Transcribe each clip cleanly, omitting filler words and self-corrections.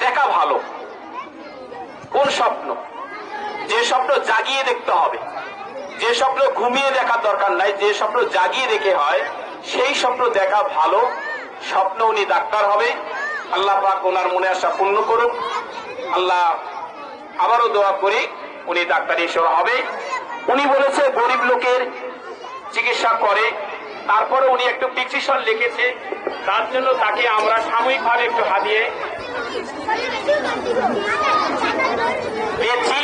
দেখা ভালো। কোন স্বপ্ন? যে স্বপ্ন জাগিয়ে দেখতে হবে, যে স্বপ্ন ঘুমিয়ে দেখার দরকার নাই, যে স্বপ্ন জাগিয়ে দেখে হয় সেই স্বপ্ন দেখা ভালো। স্বপ্ন উনি ডাক্তার হবে, আল্লাহ পাক ওনার মনে আশা পূর্ণ করুক। আল্লাহ আবারও দোয়া করি উনি ডাক্তার হিসেবে হবে। উনি বলেছে গরিব লোকের চিকিৎসা করে, তারপরে উনি একটু পিটিশন লিখেছে, তার জন্য তাকে আমরা সাময়িকভাবে একটু হাদিয়ে পেয়েছি।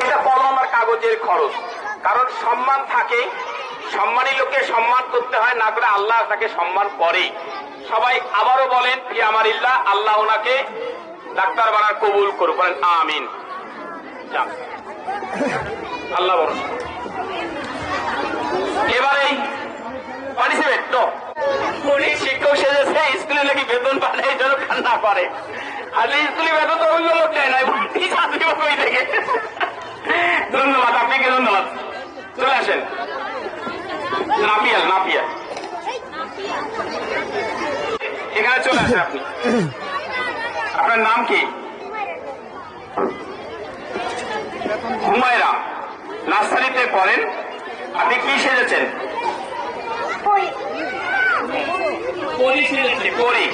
এটা কলম আর কাগজের খরচ, কারণ সম্মান থাকে, সম্মানী লোককে সম্মান করতে হয়, না করে আল্লাহ তাকে সম্মান করে। সবাই আবারও বলেন ফি আমারিল্লাহ, আল্লাহ ওনাকে ডাক্তার বানার কবুল করুক, বলেন আমিন। আল্লাহ ভরসা। এবারে পার্টিসিপেট তো উনি শিক্ষক সেজেছে, স্কুলে নাকি বেতন পায় এই জন্য কান্না করে। আর স্কুলে বেতন তো অন্য লোক চায় না, ওই থেকে। ধন্যবাদ আপনাকে, ধন্যবাদ। চলে আসেন নাপিয়াল, নাপিয়াল এখানে চলে আসেন আপনি। আপনার নাম কি? হুমায়রা, নার্সারিতে পড়েন। আপনি কি সেজেছেন? পরী সেজেছে। পরী,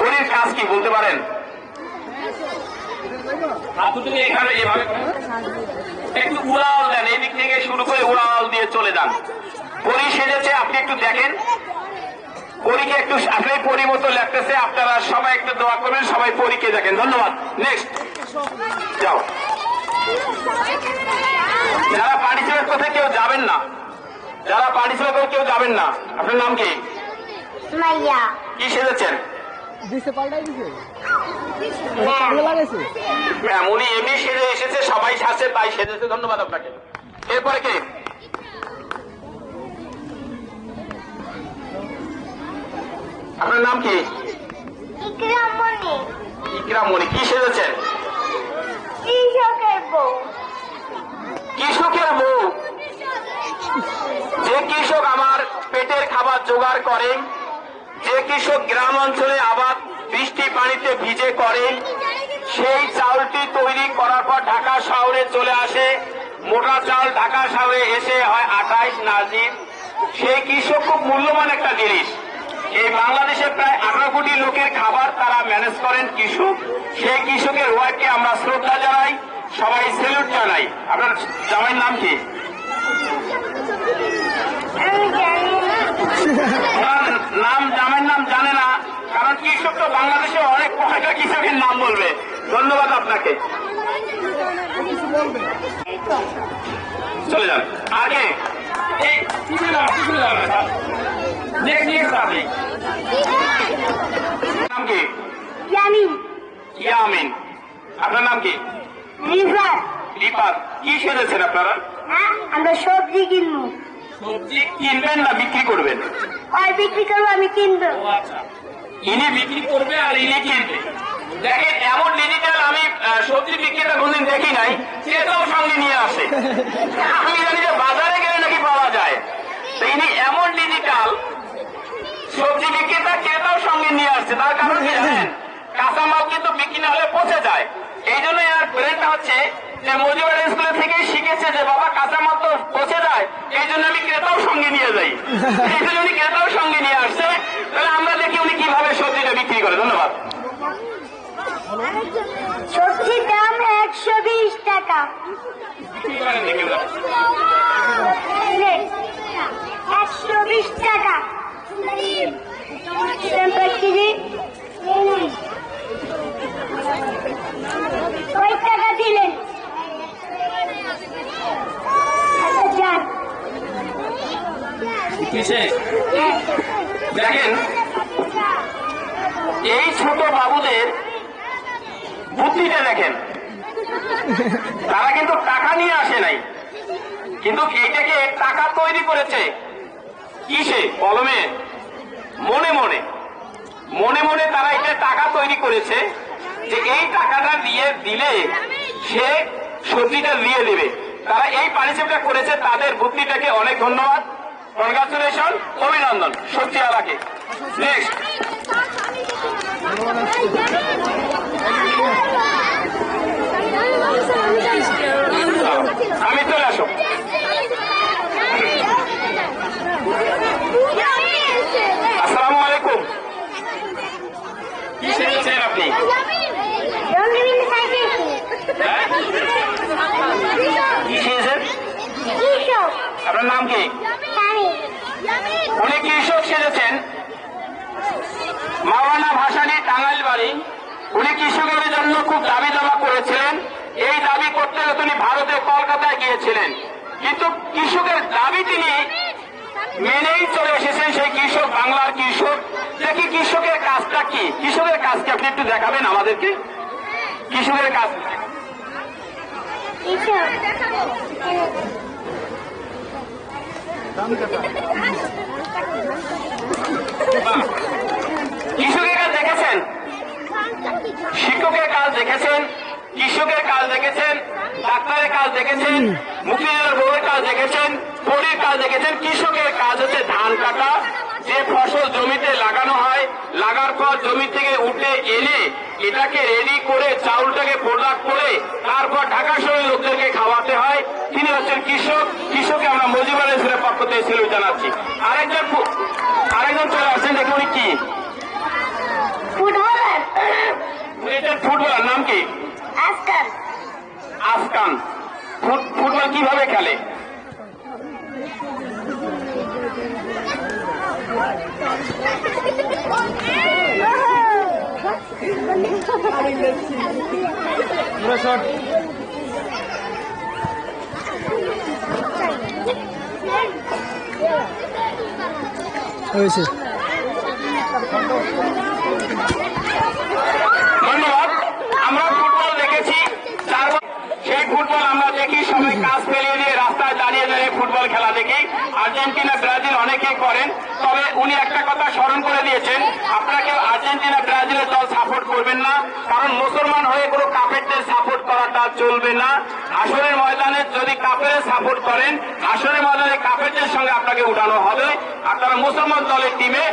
পরীর কাজ কি বলতে পারেন? এখানে এভাবে একটু উড়াল দেন, এদিক থেকে শুরু করে উড়াল দিয়ে চলে যান। পরী সেজেছে, আপনি একটু দেখেন পরীকে, একটু আসলে পরী মতো লাগতেছে। আপনারা সবাই একটু দোয়া করবেন, সবাই পরীকে দেখেন। ধন্যবাদ। নেক্সট যাও। যারা পার্টিসিপেট করতে কেউ যাবেন না, যারা পার্টিসিপেট করে কেউ যাবেন না। আপনার নাম কি? মাইয়া। কি সেজেছেন? উনি এমনি সেজে এসেছে, সবাই সাজছে তাই সেজেছে। ধন্যবাদ আপনাকে। এরপরে কে? আপনার নাম কি? ইকরামণি। ইকরামণি, কি সেজেছেন? কৃষকের বউ। কৃষকের বউ? যে কৃষক আমার পেটের খাবার জোগাড় করে, যে কৃষক গ্রাম অঞ্চলে আবাদ বৃষ্টি পানিতে ভিজে করে, সেই চাউলটি তৈরি করার পর ঢাকা শহরে চলে আসে। মোটা চাউল ঢাকা শহরে এসে হয় 28 নাজির। সেই কৃষক খুব মূল্যবান একটা জিনিস। এই বাংলাদেশে প্রায় 18 কোটি লোকের খাবার তারা ম্যানেজ করেন কৃষক। সেই কৃষকের ওয়ার্ডকে আমরা শ্রদ্ধা জানাই, সবাই সেলুট জানাই। আপনার জামাইয়ের নাম কি? নাম জামাইয়ের নাম জানে না, কারণ কৃষক তো বাংলাদেশে অনেক কয়টা কৃষকের নাম বলবে। ধন্যবাদ আপনাকে। চলে যান আগে। নাম কি? ইয়ামিন। ইয়ামিন। আপনার নাম কি? রিফাত। রিফাত, কি সেজেছেন আপনারা? হ্যাঁ, আমরা সবজি কিনবো। সবজি কিনবেন না বিক্রি করবেন? আর বিক্রি করবো, আমি কিনবো। আচ্ছা, ইনি বিক্রি করবে আর ইনি কিনবে। দেখেন এমন ডিজিটাল আমি সবজি বিক্রেতা কোনদিন দেখি নাই, সেটাও সঙ্গে নিয়ে আসে। আমি জানি যে বাজারে গেলে নাকি পাওয়া যায়, তো ইনি এমন ডিজিটাল সবজি বিক্রেতা, ক্রেতাও সঙ্গে নিয়ে আসছে। তার কারণ কি জানেন? কাঁচামাল কিন্তু বিক্রি না হলে পচে যায়। এই জন্য এর ব্র্যান্ডটা হচ্ছে যে মজুবাড়ি স্কুলে থেকেই শিখেছে যে বাবা কাঁচামাল তো পচে যায়, এই জন্য আমি ক্রেতাও সঙ্গে নিয়ে যাই। এই জন্য উনি ক্রেতাও সঙ্গে নিয়ে আসছে। তাহলে আমরা দেখি উনি কিভাবে সবজিটা বিক্রি করে। ধন্যবাদ। সবজির দাম 120 টাকা। 120 টাকা কেজি। কয় টাকা দিলেন? দেখেন এই ছোট বাবুদের বুদ্ধিটা দেখেন, তারা কিন্তু টাকা নিয়ে আসে নাই, কিন্তু এইটাকে টাকা তৈরি করেছে কিসে? কলমে। মনে মনে মনে মনে তারা এটা টাকা তৈরি করেছে যে এই টাকাটা দিয়ে দিলে সে সবজিটা দিয়ে দেবে। তারা এই পারিশ্রমিকটা করেছে, তাদের বুদ্ধিটাকে অনেক ধন্যবাদ, কনগ্রাচুলেশন, অভিনন্দন সবজি আলাকে। নেক্সট হ্যাঁ? কি সেজেছেন? কৃষক আপনার নাম কি? স্বামী উনি কৃষক সেজেছেন। মাওলানা ভাসানী টাঙ্গাইল বাড়ি। উনি কৃষকের জন্য খুব দাবি দাবা করেছিলেন। এই দাবি করতে গিয়ে তিনি ভারতে কলকাতায় গিয়েছিলেন, কিন্তু কৃষকের দাবি তিনি মেনেই চলে এসেছেন। সেই কৃষক বাংলার কৃষক। দেখি কৃষকের কাজটা কি, কৃষকের কাজকে আপনি একটু দেখাবেন আমাদেরকে। কৃষকের কাজ কৃষক কৃষকের কাজ দেখেছেন, শিক্ষকের কাজ দেখেছেন, কৃষকের কাজ দেখেছেন, ডাক্তারের কাজ দেখেছেন, মুক্তিযোদ্ধার বউয়ের কাজ দেখেছেন, পরির কাজ দেখেছেন। কৃষকের কাজ হচ্ছে ধান কাটা। যে ফসল জমিতে লাগানো হয়, লাগার পর জমি থেকে উঠে এনে এটাকে রেডি করে চাউলটাকে প্রোডাক্ট করে তারপর ঢাকা শহরের লোকদেরকে খাওয়াতে হয়। তিনি হচ্ছেন কৃষক। কৃষককে আমরা মজিবুর রহমানের পক্ষ থেকে সেলুট জানাচ্ছি। আরেকজন চলে আসছেন, দেখুন উনি কি ফুটবলার এটার ফুটবলার নাম কি? আজকাল আফগান। ফুটবল কিভাবে খেলে? হয়েছে ধন্যবাদ। আমরা ফুটবল দেখেছি, সেই ফুটবল আমরা দেখি সবাই কাজ ফেলিয়ে দিয়ে রাস্তায় দাঁড়িয়ে দাঁড়িয়ে ফুটবল খেলা দেখি। আর্জেন্টিনা ব্রাজিল অনেকেই করেন, তবে উনি একটা কথা স্মরণ করে দিয়েছেন, আপনারা কেউ আর্জেন্টিনা ব্রাজিলের দল সাপোর্ট করবেন না, কারণ মুসলমান হয়ে কোনো কাফেরদের সাপোর্ট করাটা চলবে না। আসরের ময়দানে যদি কাফেরের সাপোর্ট করেন, আসরের ময়দানে কাফেরদের সঙ্গে আপনাকে উঠানো হবে। আপনারা মুসলমান দলের টিমে,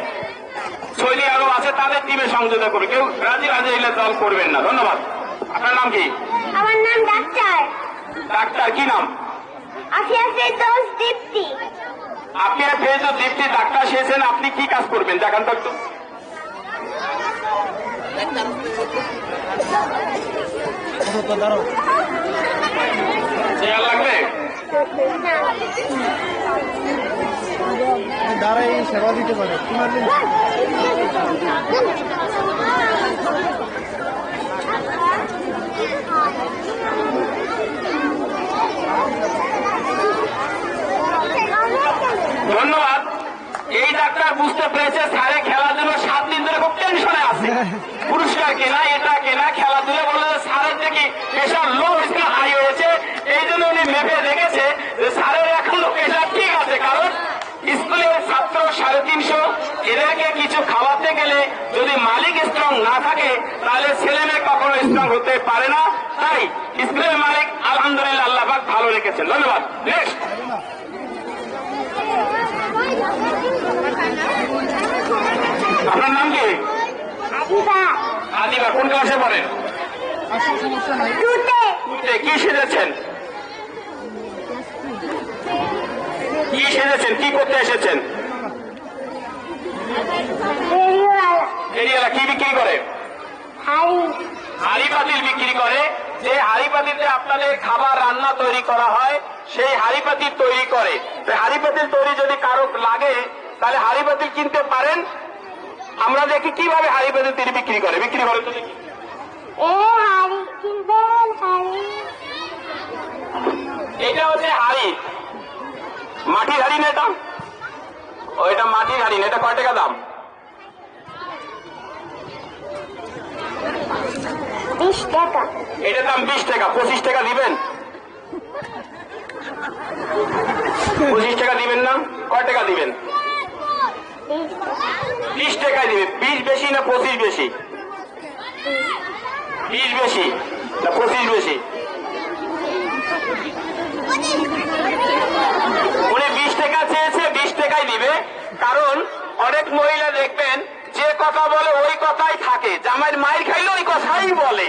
সৌদি আরব আছে তাদের টিমে সংযোজন করবে, কেউ ব্রাজিল আর্জেন্টিনার দল করবেন না। ধন্যবাদ। আপনার নাম কি? আমার নাম ডাক্তার ডাক্তার কি নাম? আফিয়াসের দোষ দীপ্তি আপনি আর ফেজ দীপ্তি ডাক্তার শেষেন, আপনি কি কাজ করবেন দেখান তো একটু। দাঁড়াও চেয়ার লাগবে? দাঁড়াই সেবা দিতে পারে ধন্যবাদ। এই ডাক্তার বুঝতে পেরেছে স্যারে খেলার জন্য 7 দিন ধরে খুব টেনশনে আছে। পুরস্কার কেনা, এটা কেনা, খেলাধুলা বলে স্যারের দেখি প্রেশার লো হয়েছে হাই হয়েছে। এই জন্য উনি মেপে দেখেছে যে স্যারের এখনো প্রেশার ঠিক আছে, কারণ স্কুলের ছাত্র 350, এদেরকে কিছু খাওয়াতে গেলে যদি মালিক স্ট্রং না থাকে তাহলে ছেলে মেয়ে কখনো স্ট্রং হতে পারে না। তাই স্কুলের মালিক আলহামদুলিল্লাহ আল্লাহ পাক ভালো রেখেছেন। ধন্যবাদ। নেক্সট। আপনার নাম কি? আদিবা আদিবা। কোন ক্লাসে পড়েন? সমস্যা নাই টুটে কি সেজেছেন? কি সেজেছেন? কি করতে এসেছেন? বেরিওয়ালা এরিয়ালা কি বিক্রি করে? হাড়ি হাড়ি পাতিল বিক্রি করে। যে হাড়ি পাতিলে আপনাদের খাবার রান্না তৈরি করা হয়, সেই হাড়ি পাতিল তৈরি করে। হাড়ি পাতিল তৈরি যদি কারো লাগে তাহলে হাড়ি পাতিল কিনতে পারেন। আমরা দেখি কিভাবে হাড়ি পাতিল তিনি বিক্রি করে তো দেখি। এ হাড়ি কিনবেন হাড়ি এটা হচ্ছে হাড়ি, মাটির হাড়ি না এটা? এটা মাটির হাড়ি না। এটা কয় টাকা দাম? 20 টাকা এটার দাম 20 টাকা। 25 টাকা দিবেন? 25 টাকা দিবেন না? কয় টাকা দিবেন? 20 টাকায় দিবেন। 20 বেশি না 25 বেশি? 20 বেশি না 25 বেশি? উনি 20 টাকা চেয়েছে, 20 টাকায় দিবে। কারণ অনেক মহিলা দেখবেন যে কথা বলে ওই কথাই থাকে, জামাইয়ের মায়ের খাইলে ওই কথাই বলে।